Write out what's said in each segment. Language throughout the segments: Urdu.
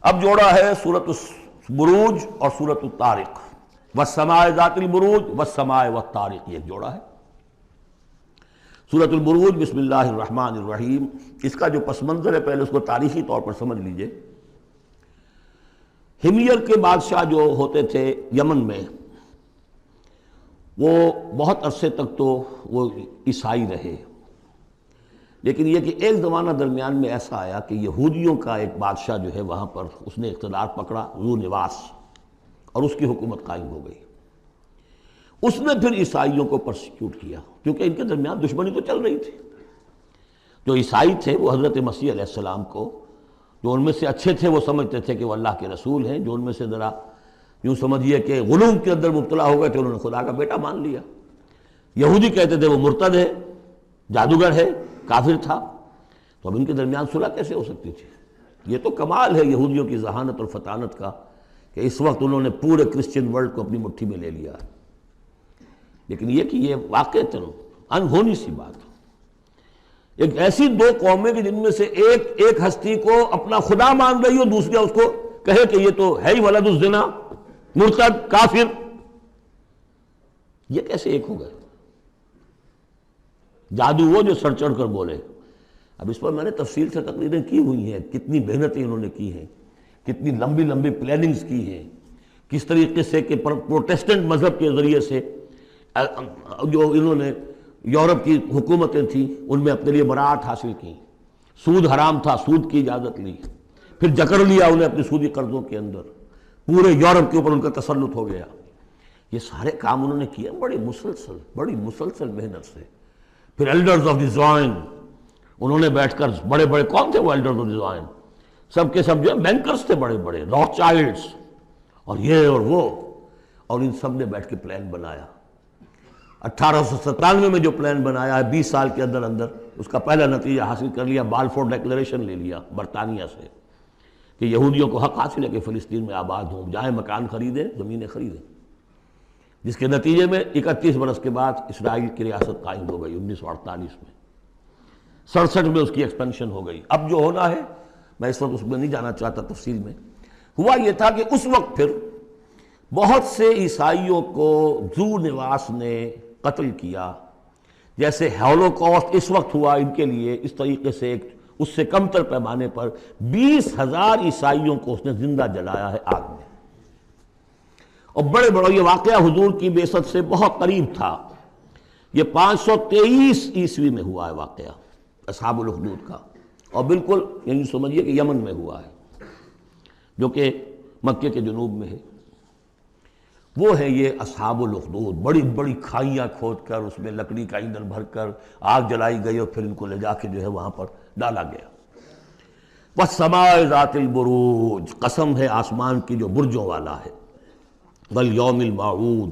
اب جوڑا ہے سورۃ البروج اور سورۃ الطارق، والسماء ذات البروج والسماء والطارق، یہ ایک جوڑا ہے۔ سورۃ البروج بسم اللہ الرحمن الرحیم، اس کا جو پس منظر ہے پہلے اس کو تاریخی طور پر سمجھ لیجئے۔ ہمیر کے بادشاہ جو ہوتے تھے یمن میں، وہ بہت عرصے تک تو وہ عیسائی رہے، لیکن یہ کہ ایک زمانہ درمیان میں ایسا آیا کہ یہودیوں کا ایک بادشاہ جو ہے وہاں پر اس نے اقتدار پکڑا، ذو نواس، اور اس کی حکومت قائم ہو گئی۔ اس نے پھر عیسائیوں کو پرسیکیوٹ کیا، کیونکہ ان کے درمیان دشمنی تو چل رہی تھی۔ جو عیسائی تھے وہ حضرت مسیح علیہ السلام کو، جو ان میں سے اچھے تھے وہ سمجھتے تھے کہ وہ اللہ کے رسول ہیں، جو ان میں سے ذرا یوں سمجھیے کہ غلو کے اندر مبتلا ہو گئے تھے، انہوں نے خدا کا بیٹا مان لیا۔ یہودی کہتے تھے وہ مرتد ہے، جادوگر ہے، کافر تھا۔ تو اب ان کے درمیان صلح کیسے ہو سکتی تھی؟ یہ تو کمال ہے یہودیوں کی ذہانت اور فطانت کا کہ اس وقت انہوں نے پورے کرسچن ورلڈ کو اپنی مٹھی میں لے لیا ہے۔ لیکن یہ کہ یہ واقعتاً انہونی سی بات، ایک ایسی دو قومیں کہ جن میں سے ایک ہستی کو اپنا خدا مان رہی ہو، دوسرا اس کو کہے کہ یہ تو ہے ہی ولد الزنا، مرتد، کافر، یہ کیسے ایک ہو گئے؟ جادو وہ جو سر چڑھ کر بولے۔ اب اس پر میں نے تفصیل سے تقریریں کی ہوئی ہیں، کتنی محنتیں انہوں نے کی ہیں، کتنی لمبی لمبی پلاننگز کی ہیں، کس طریقے سے کہ پروٹیسٹنٹ مذہب کے ذریعے سے جو انہوں نے یورپ کی حکومتیں تھیں ان میں اپنے لیے براعت حاصل کی، سود حرام تھا، سود کی اجازت لی، پھر جکڑ لیا انہیں اپنے سودی قرضوں کے اندر، پورے یورپ کے اوپر ان کا تسلط ہو گیا۔ یہ سارے کام انہوں نے کیے بڑی مسلسل محنت سے۔ پھر ایلڈرز آف دی زوائن، انہوں نے بیٹھ کر، بڑے بڑے کون تھے وہ ایلڈرز آف دی زوائن؟ سب کے سب جو ہے بینکرز تھے، بڑے بڑے راک چائلڈز اور یہ اور وہ، اور ان سب نے بیٹھ کے پلان بنایا۔ 1897 میں جو پلان بنایا ہے، 20 سال کے اندر اندر اس کا پہلا نتیجہ حاصل کر لیا، بالفور ڈیکلریشن لے لیا برطانیہ سے کہ یہودیوں کو حق حاصل ہے کہ فلسطین میں آباد ہوں، جائیں مکان خریدیں، زمینیں خریدیں، جس کے نتیجے میں 31 برس کے بعد اسرائیل کی ریاست قائم ہو گئی 1948 میں۔ 67 میں اس کی ایکسپینشن ہو گئی۔ اب جو ہونا ہے، میں اس وقت اس میں نہیں جانا چاہتا تفصیل میں، ہوا یہ تھا کہ اس وقت پھر بہت سے عیسائیوں کو ذو نواس نے قتل کیا، جیسے ہولوکاسٹ اس وقت ہوا ان کے لیے، اس طریقے سے اس سے کم تر پیمانے پر 20,000 عیسائیوں کو اس نے زندہ جلایا ہے آگ میں۔ اور بڑے یہ واقعہ حضور کی بعثت سے بہت قریب تھا، یہ 523 عیسوی میں ہوا ہے واقعہ اصحاب الاخدود کا، اور بالکل یعنی سمجھیے کہ یمن میں ہوا ہے، جو کہ مکے کے جنوب میں ہے۔ وہ ہے یہ اصحاب الاخدود، بڑی بڑی کھائیاں کھود کر اس میں لکڑی کا ایندھن بھر کر آگ جلائی گئی اور پھر ان کو لے جا کے جو ہے وہاں پر ڈالا گیا۔ والسماء ذات البروج، قسم ہے آسمان کی جو برجوں والا ہے، والیوم الموعود،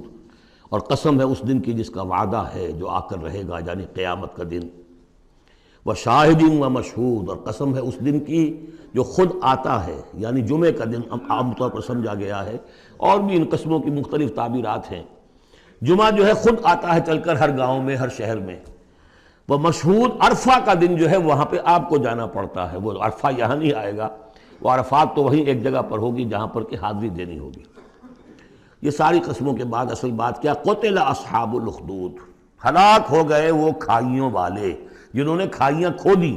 اور قسم ہے اس دن کی جس کا وعدہ ہے جو آ کر رہے گا، یعنی قیامت کا دن۔ وشاہد ومشہود، اور قسم ہے اس دن کی جو خود آتا ہے، یعنی جمعے کا دن عام طور پر سمجھا گیا ہے، اور بھی ان قسموں کی مختلف تعبیرات ہیں۔ جمعہ جو ہے خود آتا ہے چل کر ہر گاؤں میں، ہر شہر میں۔ وہ مشہود، عرفہ کا دن جو ہے وہاں پہ آپ کو جانا پڑتا ہے، وہ عرفہ یہاں نہیں آئے گا، وہ عرفات تو وہیں ایک جگہ پر ہوگی جہاں پر کہ حاضری دینی ہوگی۔ یہ ساری قسموں کے بعد اصل بات کیا؟ قتل اصحاب الاخدود، ہلاک ہو گئے وہ کھائیوں والے جنہوں نے کھائیاں کھودی۔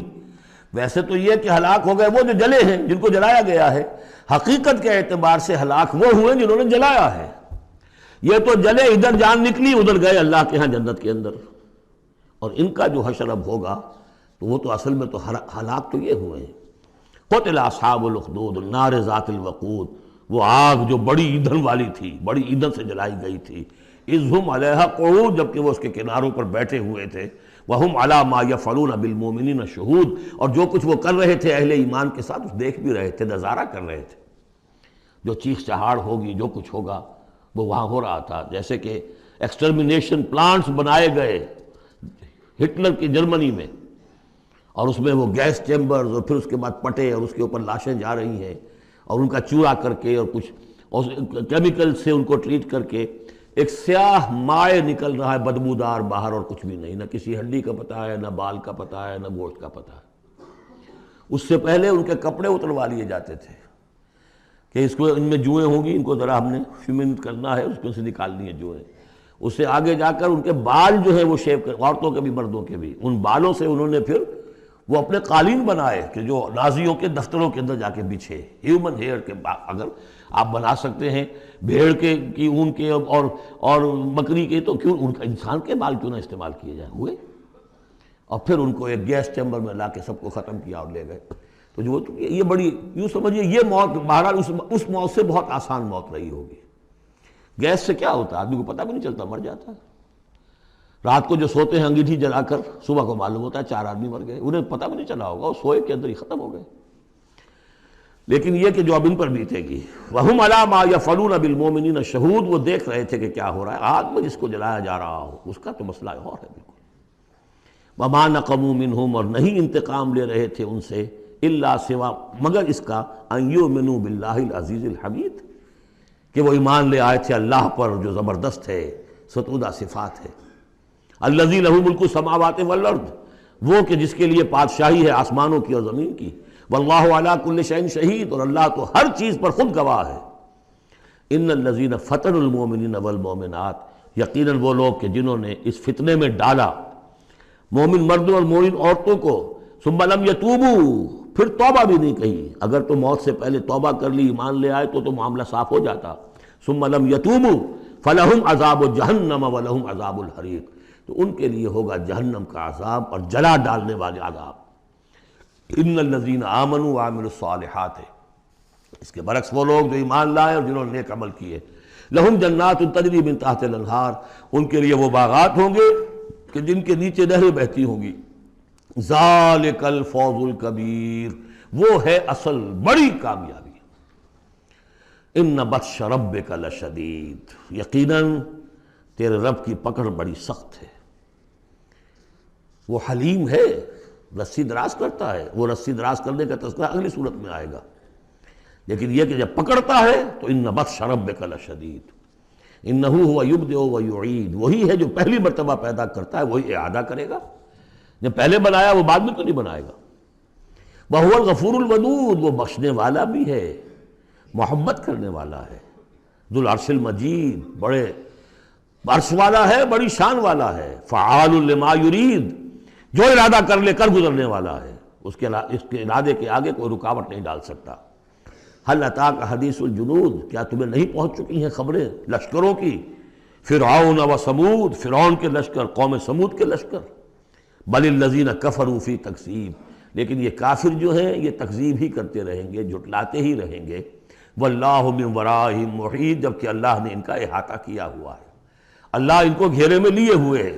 ویسے تو یہ کہ ہلاک ہو گئے وہ جو جلے ہیں، جن کو جلایا گیا ہے، حقیقت کے اعتبار سے ہلاک وہ ہوئے جنہوں نے جلایا ہے۔ یہ تو جلے، ادھر جان نکلی، ادھر گئے اللہ کے ہاں جنت کے اندر۔ اور ان کا جو حشر اب ہوگا تو وہ تو اصل میں تو ہلاک تو یہ ہوئے ہیں۔ قتل اصحاب الاخدود النار ذات الوقود، وہ آگ جو بڑی ایندھن والی تھی، بڑی ایندھن سے جلائی گئی تھی، اذ ہم علیہا قعود، جبکہ وہ اس کے کناروں پر بیٹھے ہوئے تھے، وہم علی ما یفعلون بالمؤمنین شہود، اور جو کچھ وہ کر رہے تھے اہل ایمان کے ساتھ اس دیکھ بھی رہے تھے، نظارہ کر رہے تھے۔ جو چیخ چہاڑ ہوگی، جو کچھ ہوگا وہ وہاں ہو رہا تھا۔ جیسے کہ ایکسٹرمینیشن پلانٹس بنائے گئے ہٹلر کی جرمنی میں، اور اس میں وہ گیس چیمبرز، اور پھر اس کے بعد پٹے، اور اس کے اوپر لاشیں جا رہی ہیں، اور ان کا چورا کر کے اور کچھ کیمیکل سے ان کو ٹریٹ کر کے ایک سیاہ مائع نکل رہا ہے بدبودار باہر، اور کچھ بھی نہیں، نہ کسی ہڈی کا پتہ ہے، نہ بال کا پتہ ہے، نہ گوشت کا پتہ ہے۔ اس سے پہلے ان کے کپڑے اتروا لیے جاتے تھے، کہ اس کو ان میں جوئیں ہوں گی، ان کو ذرا ہم نے فیمنٹ کرنا ہے، اس کو سے نکالنی ہے جوئیں. اس سے آگے جا کر ان کے بال جو ہیں وہ شیو کر، عورتوں کے بھی مردوں کے بھی، ان بالوں سے انہوں نے پھر وہ اپنے قالین بنائے کہ جو نازیوں کے دفتروں کے اندر جا کے بچھے. ہیومن ہیئر کے اگر آپ بنا سکتے ہیں بھیڑ کے کی اون کے اور بکری کے، تو کیوں ان کا انسان کے بال کیوں نہ استعمال کیے جائیں. ہوئے اور پھر ان کو ایک گیس چیمبر میں لا کے سب کو ختم کیا اور لے گئے. تو جو یہ بڑی یوں سمجھیے یہ موت بہرحال اس موت سے بہت آسان موت رہی ہوگی. گیس سے کیا ہوتا ہے، آدمی کو پتہ بھی نہیں چلتا، مر جاتا ہے. رات کو جو سوتے ہیں انگیٹھی جلا کر، صبح کو معلوم ہوتا ہے 4 آدمی مر گئے، انہیں پتہ بھی نہیں چلا ہوگا، وہ سوئے کے اندر ہی ختم ہو گئے. لیکن یہ کہ جو اب ان پر بیتے گی، وَهُمْ عَلَىٰ مَا يَفْعَلُونَ بِالْمُؤْمِنِينَ شَهُودٌ، وہ دیکھ رہے تھے کہ کیا ہو رہا ہے. آگ میں جس کو جلایا جا رہا ہو اس کا تو مسئلہ اور ہے بالکل. وَمَا نَقَمُوا مِنْهُمْ، اور نہیں انتقام لے رہے تھے ان سے، إِلَّا سوا مگر اس کا أَن يُؤْمِنُوا بِاللَّهِ الْعَزِيزِ الْحَمِيدِ، کہ وہ ایمان لے آئے تھے اللہ پر جو زبردست ہے، ستودہ صفات ہے. الذی لہ ملک السماوات والارض، وہ کہ جس کے لیے پادشاہی ہے آسمانوں کی اور زمین کی. واللہ علی کل شیء شہید، اور اللہ تو ہر چیز پر خود گواہ ہے. ان الذین فتنوا المؤمنین والمؤمنات، یقیناً وہ لوگ کہ جنہوں نے اس فتنے میں ڈالا مومن مردوں اور مومن عورتوں کو، ثم لم یتوبوا، پھر توبہ بھی نہیں کہی. اگر تو موت سے پہلے توبہ کر لی، ایمان لے آئے تو معاملہ صاف ہو جاتا. ثم لم یتوبوا فلہم عذاب جہنم ولہم عذاب الحریق، تو ان کے لیے ہوگا جہنم کا عذاب اور جلا ڈالنے والے عذاب. ان الذین آمنوا وعملوا الصالحات، اس کے برعکس وہ لوگ جو ایمان لائے اور جنہوں نے نیک عمل کیے، لہم جنات تجری من تحت الانہار، ان کے لیے وہ باغات ہوں گے کہ جن کے نیچے نہریں بہتی ہوں گی. ذالک الفوز الکبیر، وہ ہے اصل بڑی کامیابی. ان بطش ربک لشدید، یقیناً تیرے رب کی پکڑ بڑی سخت ہے. وہ حلیم ہے، رسی دراز کرتا ہے. وہ رسی دراز کرنے کا تذکرہ اگلی صورت میں آئے گا. لیکن یہ کہ جب پکڑتا ہے تو ان بطش ربک لشدید، انہ هو یبدئ ویعید، وہی ہے جو پہلی مرتبہ پیدا کرتا ہے وہی اعادہ کرے گا. جب پہلے بنایا وہ بعد میں تو نہیں بنائے گا. وہو الغفور الودود، وہ بخشنے والا بھی ہے، محبت کرنے والا ہے. ذو العرش المجید، بڑے عرش والا ہے، بڑی شان والا ہے. فعال لما یرید، جو ارادہ کر لے کر گزرنے والا ہے، اس کے ارادے کے آگے کوئی رکاوٹ نہیں ڈال سکتا. هل اتاک حدیث الجنود، کیا تمہیں نہیں پہنچ چکی ہیں خبریں لشکروں کی؟ فرعون و سمود، فرعون کے لشکر، قوم سمود کے لشکر. بل الذین کفروا فی تکذیب، لیکن یہ کافر جو ہیں یہ تکذیب ہی کرتے رہیں گے، جھٹلاتے ہی رہیں گے. واللہ من ورائہم محیط، جبکہ اللہ نے ان کا احاطہ کیا ہوا ہے، اللہ ان کو گھیرے میں لیے ہوئے ہے.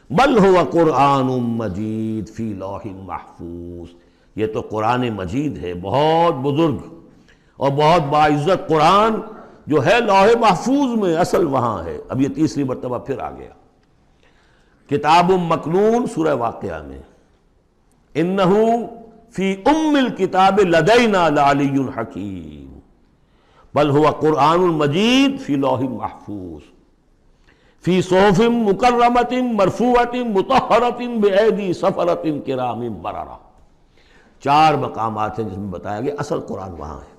بل هو قرآن مجید فی لوح محفوظ، یہ تو قرآن مجید ہے، بہت بزرگ اور بہت باعزت قرآن جو ہے لوح محفوظ میں، اصل وہاں ہے. اب یہ تیسری مرتبہ پھر آ گیا. کتاب مکنون سورہ واقعہ میں، انہ فی ام الکتاب لدینا لعلی حکیم، بل هو قرآن مجید فی لوح محفوظ فی صحف مکرمۃ مرفوعۃ مطہرۃ بایدی سفرۃ کرام بررہ. 4 مقامات ہیں جس میں بتایا گیا اصل قرآن وہاں ہے.